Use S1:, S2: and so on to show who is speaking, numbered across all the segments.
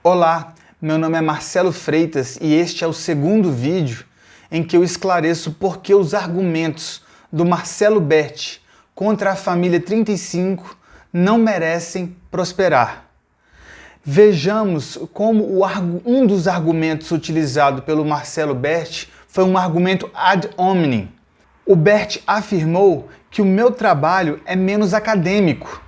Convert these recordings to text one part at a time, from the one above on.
S1: Olá, meu nome é Marcelo Freitas e este é o segundo vídeo em que eu esclareço por que os argumentos do Marcelo Berti contra a família 35 não merecem prosperar. Vejamos como um dos argumentos utilizado pelo Marcelo Berti foi um argumento ad hominem. O Berti afirmou que o meu trabalho é menos acadêmico,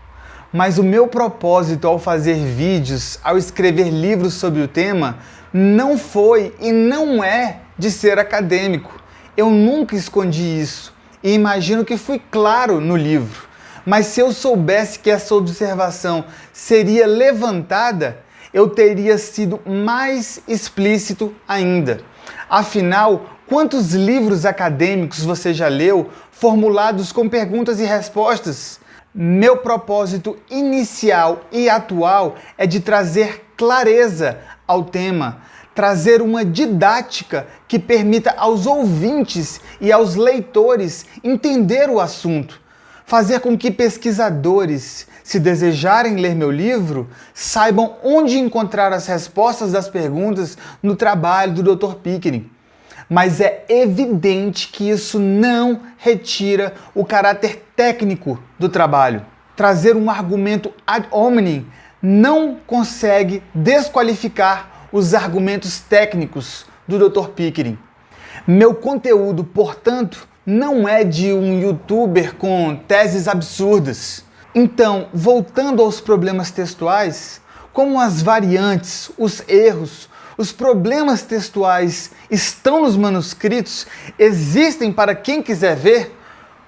S1: mas o meu propósito ao fazer vídeos, ao escrever livros sobre o tema, não foi e não é de ser acadêmico. Eu nunca escondi isso e imagino que fui claro no livro. Mas se eu soubesse que essa observação seria levantada, eu teria sido mais explícito ainda. Afinal, quantos livros acadêmicos você já leu formulados com perguntas e respostas? Meu propósito inicial e atual é de trazer clareza ao tema, trazer uma didática que permita aos ouvintes e aos leitores entender o assunto, fazer com que pesquisadores, se desejarem ler meu livro, saibam onde encontrar as respostas das perguntas no trabalho do Dr. Pickering. Mas é evidente que isso não retira o caráter técnico do trabalho. Trazer um argumento ad hominem não consegue desqualificar os argumentos técnicos do Dr. Pickering. Meu conteúdo, portanto, não é de um youtuber com teses absurdas. Então, voltando aos problemas textuais, como as variantes, os erros, os problemas textuais estão nos manuscritos, existem para quem quiser ver,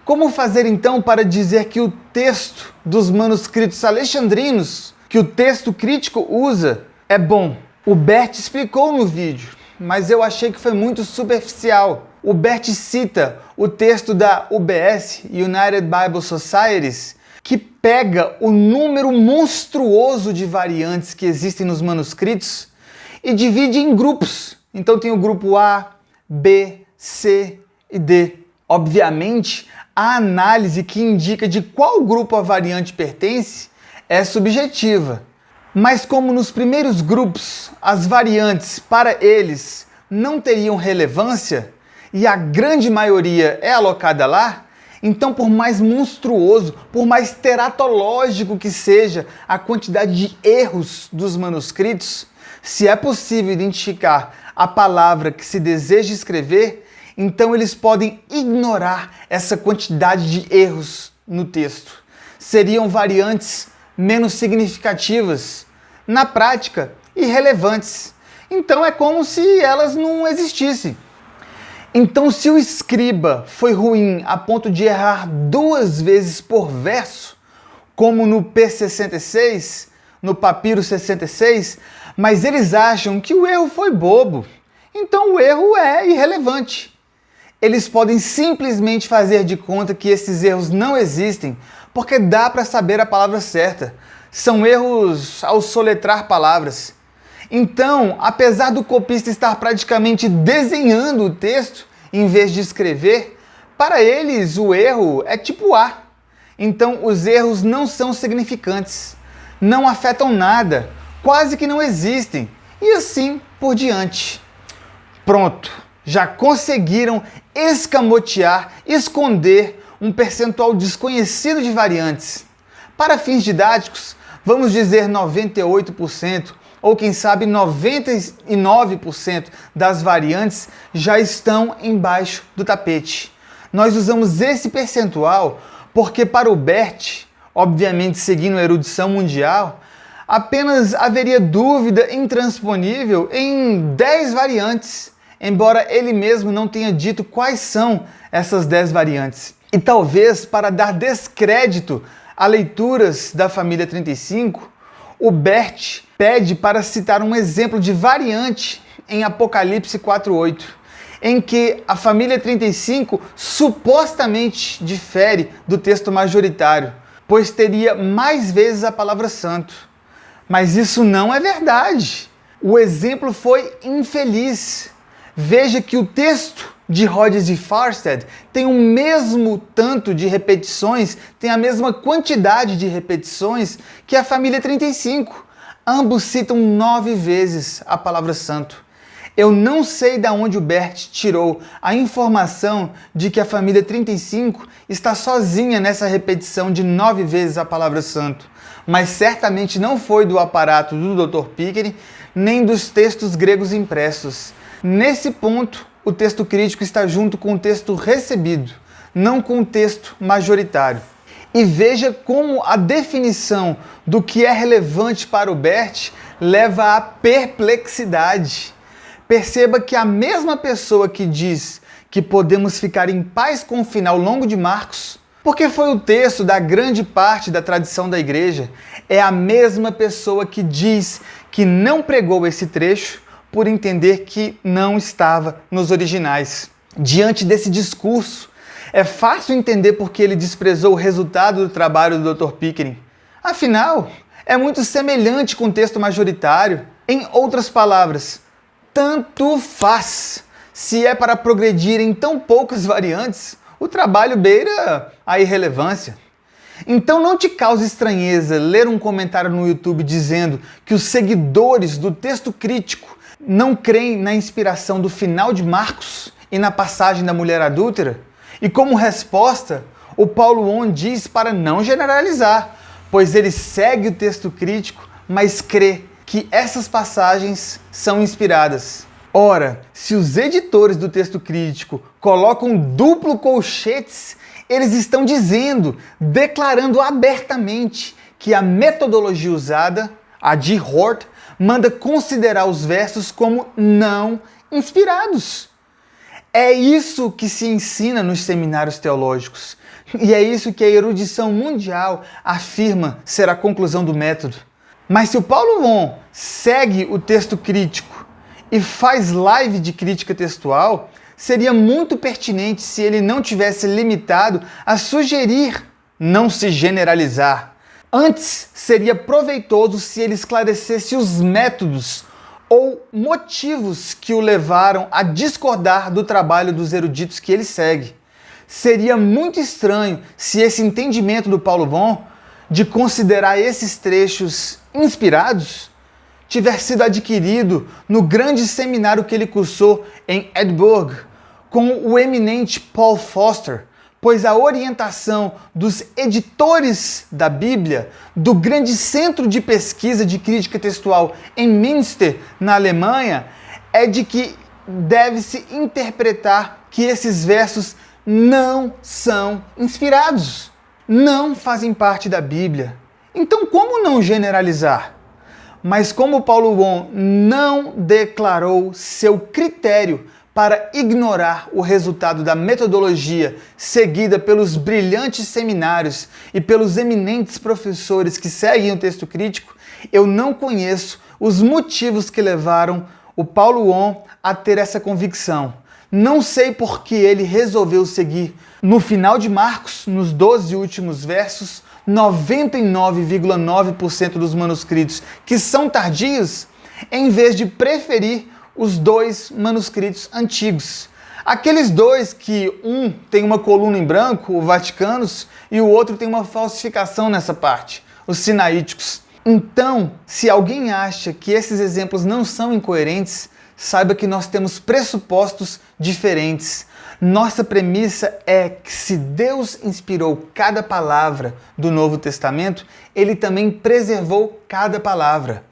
S1: como fazer então para dizer que o texto dos manuscritos alexandrinos, que o texto crítico usa, é bom? O Berti explicou no vídeo, mas eu achei que foi muito superficial. O Berti cita o texto da UBS, United Bible Societies, que pega o número monstruoso de variantes que existem nos manuscritos e divide em grupos. Então tem o grupo A, B, C e D. Obviamente, a análise que indica de qual grupo a variante pertence é subjetiva. Mas como nos primeiros grupos as variantes para eles não teriam relevância e a grande maioria é alocada lá, então por mais monstruoso, por mais teratológico que seja a quantidade de erros dos manuscritos, se é possível identificar a palavra que se deseja escrever, então eles podem ignorar essa quantidade de erros no texto. Seriam variantes menos significativas, na prática, irrelevantes. Então é como se elas não existissem. Então, se o escriba foi ruim a ponto de errar 2 vezes por verso, como no P66, no Papiro 66, mas eles acham que o erro foi bobo, então o erro é irrelevante. Eles podem simplesmente fazer de conta que esses erros não existem, porque dá para saber a palavra certa. São erros ao soletrar palavras. Então, apesar do copista estar praticamente desenhando o texto em vez de escrever, para eles o erro é tipo A. Então, os erros não são significantes, não afetam nada, quase que não existem, e assim por diante. Pronto, já conseguiram escamotear, esconder um percentual desconhecido de variantes. Para fins didáticos, vamos dizer 98%, ou quem sabe 99% das variantes já estão embaixo do tapete. Nós usamos esse percentual porque para o Berti, obviamente seguindo a erudição mundial, apenas haveria dúvida intransponível em 10 variantes, embora ele mesmo não tenha dito quais são essas 10 variantes. E talvez para dar descrédito a leituras da família 35, o Berti pede para citar um exemplo de variante em Apocalipse 4:8, em que a família 35 supostamente difere do texto majoritário, pois teria mais vezes a palavra santo. Mas isso não é verdade. O exemplo foi infeliz. Veja que o texto de Rogers e Farsted tem o mesmo tanto de repetições, tem a mesma quantidade de repetições que a família 35. Ambos citam 9 vezes a palavra santo. Eu não sei de onde o Bert tirou a informação de que a família 35 está sozinha nessa repetição de 9 vezes a palavra santo, mas certamente não foi do aparato do Dr. Pickering, nem dos textos gregos impressos. Nesse ponto, o texto crítico está junto com o texto recebido, não com o texto majoritário. E veja como a definição do que é relevante para o Bert leva à perplexidade. Perceba que a mesma pessoa que diz que podemos ficar em paz com o final longo de Marcos, porque foi o texto da grande parte da tradição da igreja, é a mesma pessoa que diz que não pregou esse trecho por entender que não estava nos originais. Diante desse discurso, é fácil entender por que ele desprezou o resultado do trabalho do Dr. Pickering. Afinal, é muito semelhante com o texto majoritário. Em outras palavras, tanto faz. Se é para progredir em tão poucas variantes, o trabalho beira a irrelevância. Então não te cause estranheza ler um comentário no YouTube dizendo que os seguidores do texto crítico não creem na inspiração do final de Marcos e na passagem da mulher adúltera? E como resposta, o Paulo On diz para não generalizar, pois ele segue o texto crítico, mas crê que essas passagens são inspiradas. Ora, se os editores do texto crítico colocam duplo colchetes, eles estão dizendo, declarando abertamente que a metodologia usada, a de Hort, manda considerar os versos como não inspirados. É isso que se ensina nos seminários teológicos. E é isso que a erudição mundial afirma ser a conclusão do método. Mas se o Paulo Von segue o texto crítico e faz live de crítica textual, seria muito pertinente se ele não tivesse limitado a sugerir não se generalizar. Antes, seria proveitoso se ele esclarecesse os métodos ou motivos que o levaram a discordar do trabalho dos eruditos que ele segue. Seria muito estranho se esse entendimento do Paulo Von de considerar esses trechos inspirados tiver sido adquirido no grande seminário que ele cursou em Edinburgh com o eminente Paul Foster, pois a orientação dos editores da Bíblia do grande centro de pesquisa de crítica textual em Münster, na Alemanha, é de que deve-se interpretar que esses versos não são inspirados, não fazem parte da Bíblia. Então, como não generalizar? Mas como Paulo Von não declarou seu critério para ignorar o resultado da metodologia seguida pelos brilhantes seminários e pelos eminentes professores que seguem o texto crítico, eu não conheço os motivos que levaram o Paulo On a ter essa convicção. Não sei por que ele resolveu seguir no final de Marcos, nos 12 últimos versos, 99,9% dos manuscritos que são tardios, em vez de preferir os 2 manuscritos antigos. Aqueles 2 que um tem uma coluna em branco, o Vaticanos, e o outro tem uma falsificação nessa parte, os Sinaíticos. Então, se alguém acha que esses exemplos não são incoerentes, saiba que nós temos pressupostos diferentes. Nossa premissa é que se Deus inspirou cada palavra do Novo Testamento, Ele também preservou cada palavra.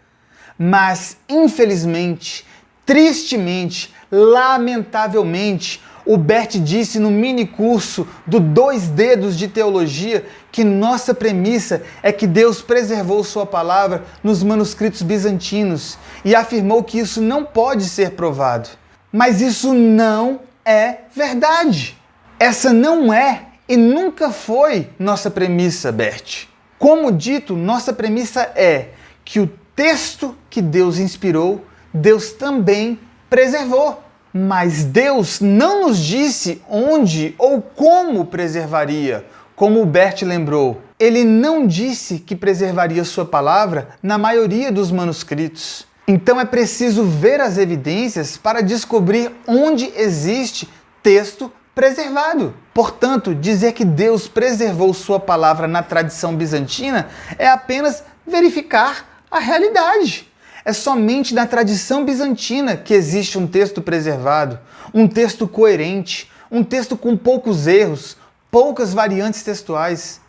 S1: Mas, infelizmente, tristemente, lamentavelmente, o Bert disse no mini curso do 2 dedos de teologia que nossa premissa é que Deus preservou sua palavra nos manuscritos bizantinos e afirmou que isso não pode ser provado. Mas isso não é verdade. Essa não é e nunca foi nossa premissa, Bert. Como dito, nossa premissa é que o texto que Deus inspirou, Deus também preservou. Mas Deus não nos disse onde ou como preservaria, como o Bert lembrou. Ele não disse que preservaria sua palavra na maioria dos manuscritos. Então é preciso ver as evidências para descobrir onde existe texto preservado. Portanto, dizer que Deus preservou sua palavra na tradição bizantina é apenas verificar a realidade. É somente na tradição bizantina que existe um texto preservado, um texto coerente, um texto com poucos erros, poucas variantes textuais.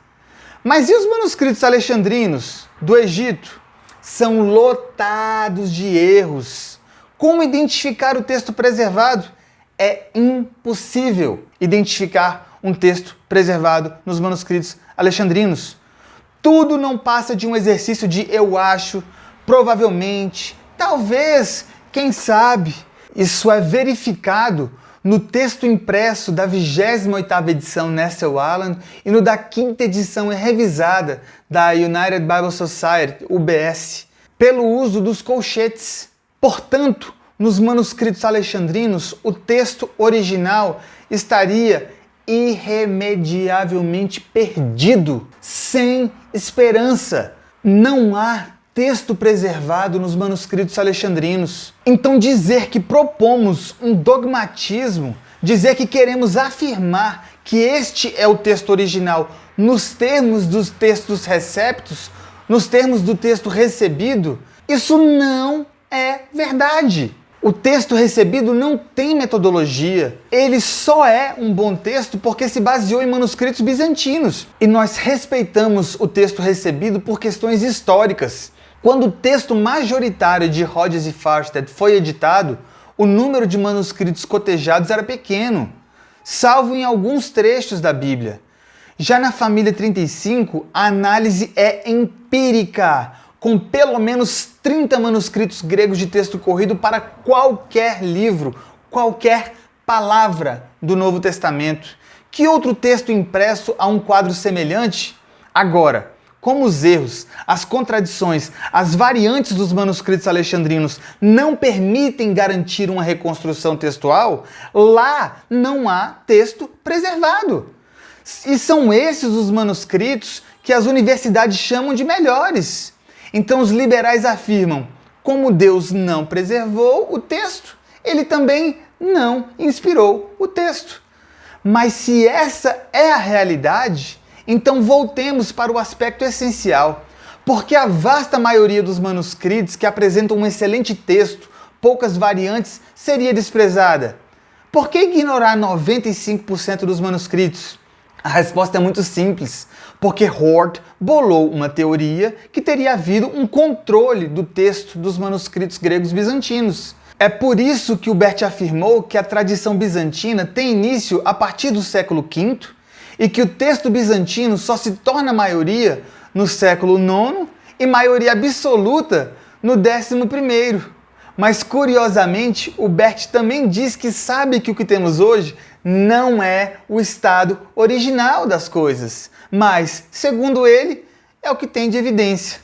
S1: Mas e os manuscritos alexandrinos do Egito? São lotados de erros. Como identificar o texto preservado? É impossível identificar um texto preservado nos manuscritos alexandrinos. Tudo não passa de um exercício de eu acho, provavelmente, talvez, quem sabe. Isso é verificado no texto impresso da 28ª edição Nessel Aland e no da 5ª edição revisada da United Bible Society, UBS, pelo uso dos colchetes. Portanto, nos manuscritos alexandrinos, o texto original estaria irremediavelmente perdido, sem esperança. Não há texto preservado nos manuscritos alexandrinos. Então dizer que propomos um dogmatismo, dizer que queremos afirmar que este é o texto original nos termos dos textos receptos, nos termos do texto recebido, isso não é verdade. O texto recebido não tem metodologia. Ele só é um bom texto porque se baseou em manuscritos bizantinos. E nós respeitamos o texto recebido por questões históricas. Quando o texto majoritário de Hodges e Farstad foi editado, o número de manuscritos cotejados era pequeno, salvo em alguns trechos da Bíblia. Já na família 35, a análise é empírica, com pelo menos 30 manuscritos gregos de texto corrido para qualquer livro, qualquer palavra do Novo Testamento. Que outro texto impresso a um quadro semelhante? Agora, como os erros, as contradições, as variantes dos manuscritos alexandrinos não permitem garantir uma reconstrução textual, lá não há texto preservado. E são esses os manuscritos que as universidades chamam de melhores. Então os liberais afirmam, como Deus não preservou o texto, ele também não inspirou o texto. Mas se essa é a realidade, então voltemos para o aspecto essencial, porque a vasta maioria dos manuscritos que apresentam um excelente texto, poucas variantes, seria desprezada. Por que ignorar 95% dos manuscritos? A resposta é muito simples, porque Hort bolou uma teoria que teria havido um controle do texto dos manuscritos gregos bizantinos. É por isso que Hubert afirmou que a tradição bizantina tem início a partir do século V e que o texto bizantino só se torna maioria no século IX e maioria absoluta no 11º. Mas, curiosamente, Hubert também diz que sabe que o que temos hoje não é o estado original das coisas, mas, segundo ele, é o que tem de evidência.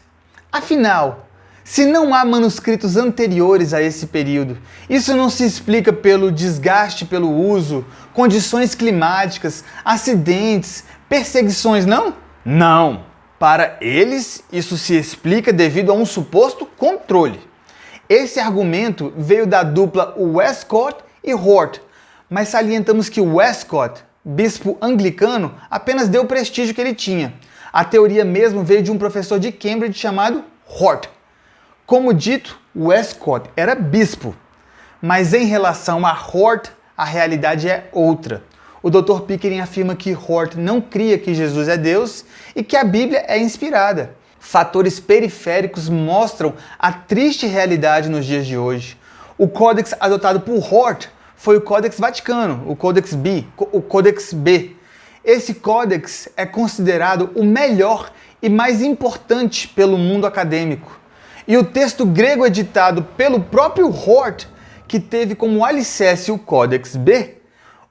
S1: Afinal, se não há manuscritos anteriores a esse período, isso não se explica pelo desgaste pelo uso, condições climáticas, acidentes, perseguições, não? Não! Para eles, isso se explica devido a um suposto controle. Esse argumento veio da dupla Westcott e Hort, mas salientamos que Westcott, bispo anglicano, apenas deu o prestígio que ele tinha. A teoria mesmo veio de um professor de Cambridge chamado Hort. Como dito, Westcott era bispo, mas em relação a Hort, a realidade é outra. O Dr. Pickering afirma que Hort não cria que Jesus é Deus e que a Bíblia é inspirada. Fatores periféricos mostram a triste realidade nos dias de hoje. O códex adotado por Hort foi o Códex Vaticano, o Códex B. Esse códex é considerado o melhor e mais importante pelo mundo acadêmico. E o texto grego editado pelo próprio Hort, que teve como alicerce o Códex B,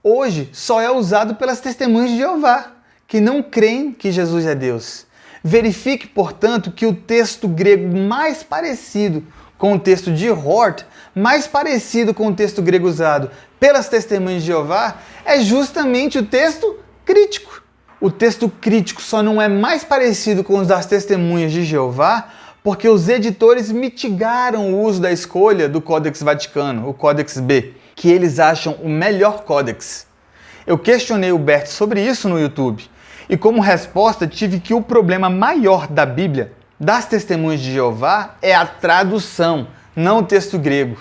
S1: hoje só é usado pelas testemunhas de Jeová, que não creem que Jesus é Deus. Verifique, portanto, que o texto grego mais parecido com o texto de Hort, mais parecido com o texto grego usado pelas testemunhas de Jeová, é justamente o texto crítico. O texto crítico só não é mais parecido com os das testemunhas de Jeová porque os editores mitigaram o uso da escolha do Códex Vaticano, o Códex B, que eles acham o melhor códex. Eu questionei o Bert sobre isso no YouTube. E como resposta tive que o problema maior da Bíblia das Testemunhas de Jeová é a tradução, não o texto grego.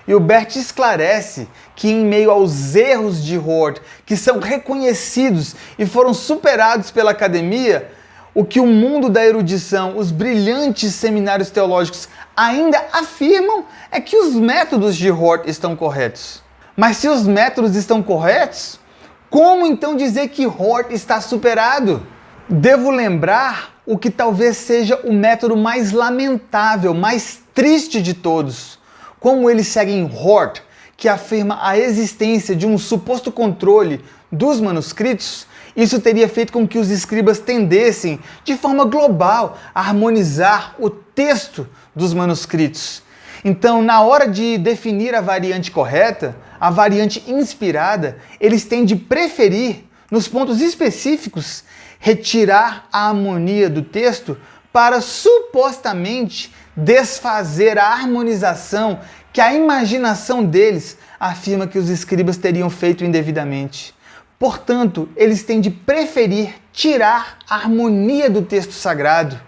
S1: E o Bert esclarece que em meio aos erros de Hort, que são reconhecidos e foram superados pela academia, o que o mundo da erudição, os brilhantes seminários teológicos ainda afirmam é que os métodos de Hort estão corretos. Mas se os métodos estão corretos, como então dizer que Hort está superado? Devo lembrar o que talvez seja o método mais lamentável, mais triste de todos. Como eles seguem Hort, que afirma a existência de um suposto controle dos manuscritos, isso teria feito com que os escribas tendessem, de forma global, a harmonizar o texto dos manuscritos. Então, na hora de definir a variante correta, a variante inspirada, eles têm de preferir, nos pontos específicos, retirar a harmonia do texto para supostamente desfazer a harmonização que a imaginação deles afirma que os escribas teriam feito indevidamente. Portanto, eles têm de preferir tirar a harmonia do texto sagrado,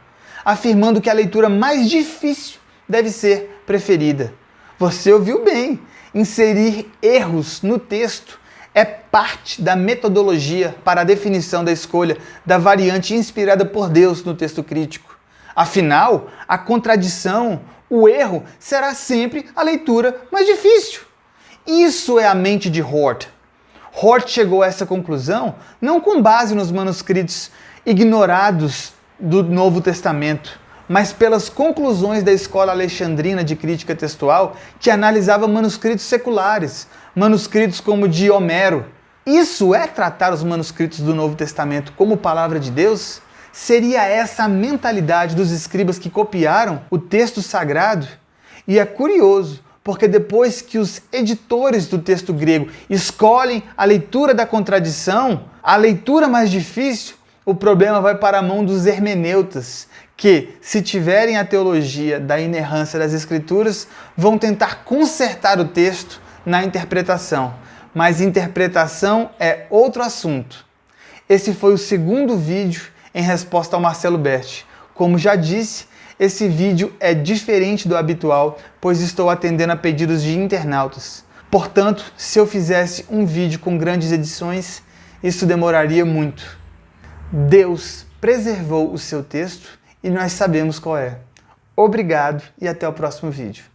S1: afirmando que a leitura mais difícil deve ser preferida. Você ouviu bem, inserir erros no texto é parte da metodologia para a definição da escolha da variante inspirada por Deus no texto crítico. Afinal, a contradição, o erro, será sempre a leitura mais difícil. Isso é a mente de Hort. Hort chegou a essa conclusão não com base nos manuscritos ignorados do Novo Testamento, mas pelas conclusões da escola alexandrina de crítica textual, que analisava manuscritos seculares, manuscritos como o de Homero. Isso é tratar os manuscritos do Novo Testamento como palavra de Deus? Seria essa a mentalidade dos escribas que copiaram o texto sagrado? E é curioso, porque depois que os editores do texto grego escolhem a leitura da contradição, a leitura mais difícil, o problema vai para a mão dos hermeneutas, que, se tiverem a teologia da inerrância das Escrituras, vão tentar consertar o texto na interpretação. Mas interpretação é outro assunto. Esse foi o segundo vídeo em resposta ao Marcelo Bert. Como já disse, esse vídeo é diferente do habitual, pois estou atendendo a pedidos de internautas. Portanto, se eu fizesse um vídeo com grandes edições, isso demoraria muito. Deus preservou o seu texto e nós sabemos qual é. Obrigado e até o próximo vídeo.